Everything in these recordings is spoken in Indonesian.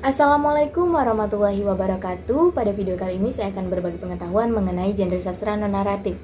Assalamualaikum warahmatullahi wabarakatuh. Pada video kali ini saya akan berbagi pengetahuan mengenai genre sastra non-naratif.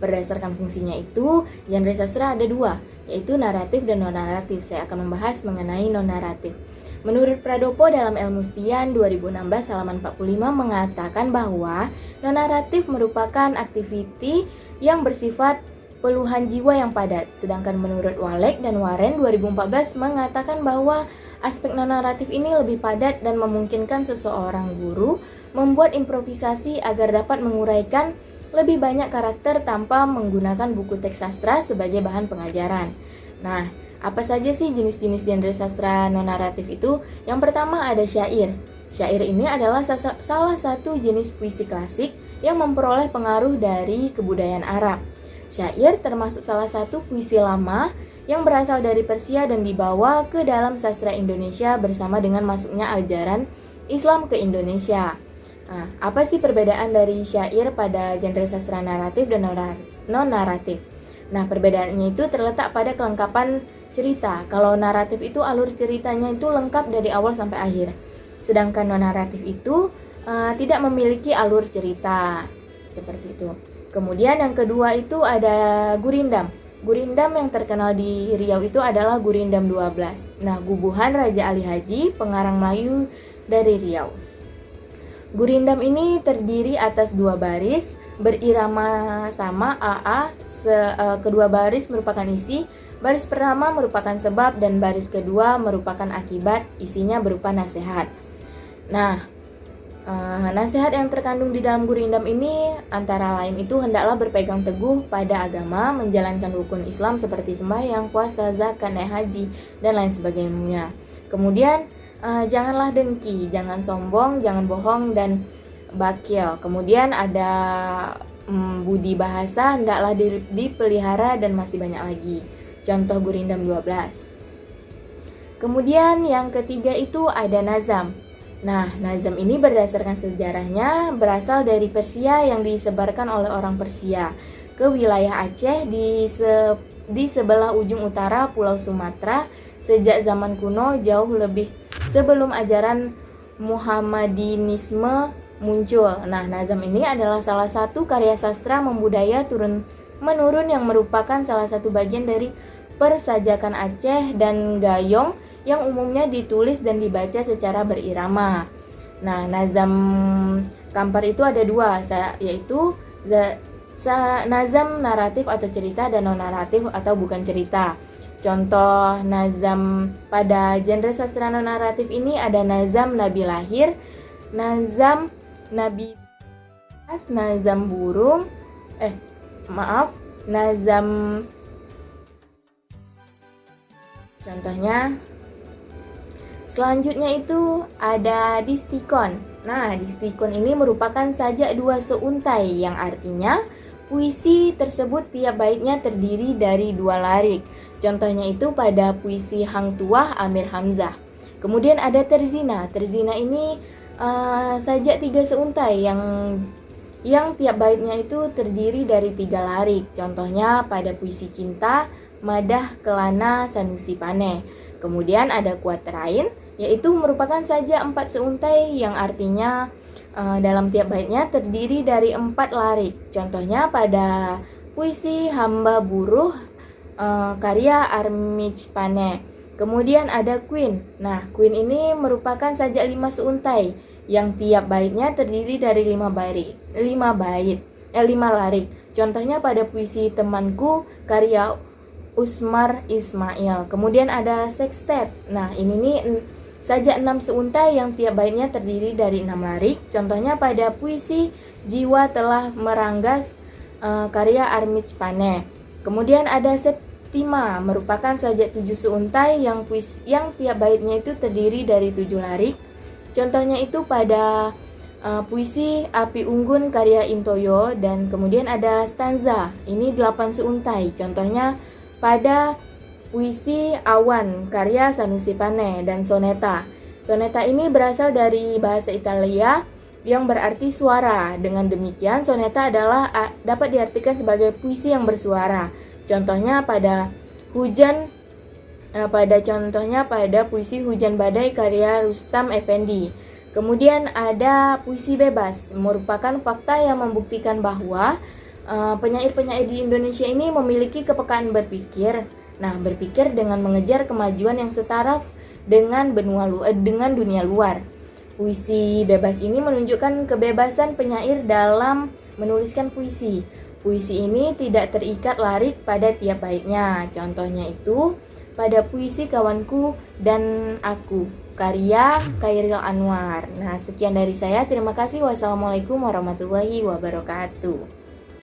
Berdasarkan fungsinya itu, genre sastra ada dua, yaitu naratif dan non-naratif. Saya akan membahas mengenai non-naratif. Menurut Pradopo dalam Ilmu Stian 2016 halaman 45 mengatakan bahwa non-naratif merupakan aktiviti yang bersifat peluhan jiwa yang padat. Sedangkan menurut Walek dan Waren 2014 mengatakan bahwa aspek non-naratif ini lebih padat dan memungkinkan seseorang guru membuat improvisasi agar dapat menguraikan lebih banyak karakter tanpa menggunakan buku teks sastra sebagai bahan pengajaran. Nah, apa saja sih jenis-jenis genre sastra non-naratif itu? Yang pertama ada syair. Syair ini adalah salah satu jenis puisi klasik yang memperoleh pengaruh dari kebudayaan Arab. Syair termasuk salah satu puisi lama yang berasal dari Persia dan dibawa ke dalam sastra Indonesia bersama dengan masuknya ajaran Islam ke Indonesia. Nah, apa sih perbedaan dari syair pada genre sastra naratif dan non-naratif? Nah, perbedaannya itu terletak pada kelengkapan cerita. Kalau naratif itu alur ceritanya itu lengkap dari awal sampai akhir. Sedangkan non-naratif itu tidak memiliki alur cerita. Seperti itu. Kemudian yang kedua itu ada gurindam. Gurindam yang terkenal di Riau itu adalah Gurindam 12. Nah, Gubuhan Raja Ali Haji, pengarang Melayu dari Riau. Gurindam ini terdiri atas dua baris berirama sama AA. Kedua baris merupakan isi. Baris pertama merupakan sebab dan baris kedua merupakan akibat. Isinya berupa nasihat. Nah, nasihat yang terkandung di dalam gurindam ini antara lain itu hendaklah berpegang teguh pada agama, menjalankan rukun Islam seperti sembahyang, puasa, zakat, naik haji, dan lain sebagainya. Kemudian janganlah dengki, jangan sombong, jangan bohong, dan bakil. Kemudian ada budi bahasa hendaklah dipelihara dan masih banyak lagi. Contoh gurindam 12. Kemudian yang ketiga itu ada nazam. Nah, nazam ini berdasarkan sejarahnya berasal dari Persia yang disebarkan oleh orang Persia ke wilayah Aceh di sebelah ujung utara Pulau Sumatera sejak zaman kuno jauh lebih sebelum ajaran Muhammadinisme muncul. Nah, nazam ini adalah salah satu karya sastra membudaya turun-menurun yang merupakan salah satu bagian dari persajakan Aceh dan gayong yang umumnya ditulis dan dibaca secara berirama. Nah, nazam Kampar itu ada dua, yaitu nazam naratif atau cerita dan non-naratif atau bukan cerita. Contoh nazam pada genre sastra non-naratif ini ada nazam Nabi Lahir, nazam Nabi nazam burung, nazam. Contohnya selanjutnya itu ada distikon. Nah, distikon ini merupakan sajak dua seuntai yang artinya puisi tersebut tiap baitnya terdiri dari dua larik. Contohnya itu pada puisi Hang Tuah Amir Hamzah. Kemudian ada terzina. Terzina ini sajak tiga seuntai yang tiap baitnya itu terdiri dari tiga larik. Contohnya pada puisi Cinta Madah Kelana Sanusi Pane. Kemudian ada kuatrain, yaitu merupakan saja 4 seuntai yang artinya dalam tiap baitnya terdiri dari 4 larik. Contohnya pada puisi Hamba Buruh karya Armij Pane. Kemudian ada Queen. Nah, Queen ini merupakan saja 5 seuntai yang tiap baitnya terdiri dari 5 larik. Contohnya pada puisi Temanku karya Usmar Ismail. Kemudian ada sextet. Nah, ini nih saja 6 seuntai yang tiap baitnya terdiri dari 6 larik. Contohnya pada puisi Jiwa Telah Meranggas karya Armij Pane. Kemudian ada septima, merupakan saja 7 seuntai yang tiap baitnya itu terdiri dari 7 larik. Contohnya itu pada puisi Api Unggun karya Intoyo, dan kemudian ada stanza. Ini 8 seuntai. Contohnya pada puisi Awan karya Sanusi Pane dan soneta. Soneta ini berasal dari bahasa Italia yang berarti suara. Dengan demikian, soneta dapat diartikan sebagai puisi yang bersuara. Contohnya pada Hujan Pada contohnya pada puisi Hujan Badai karya Rustam Effendi. Kemudian ada puisi bebas, merupakan fakta yang membuktikan bahwa penyair-penyair di Indonesia ini memiliki kepekaan berpikir. Nah, berpikir dengan mengejar kemajuan yang setara dengan dengan dunia luar. Puisi bebas ini menunjukkan kebebasan penyair dalam menuliskan puisi. Puisi ini tidak terikat larik pada tiap baitnya. Contohnya itu pada puisi Kawanku dan Aku, karya Khairil Anwar. Nah, sekian dari saya. Terima kasih. Wassalamualaikum warahmatullahi wabarakatuh.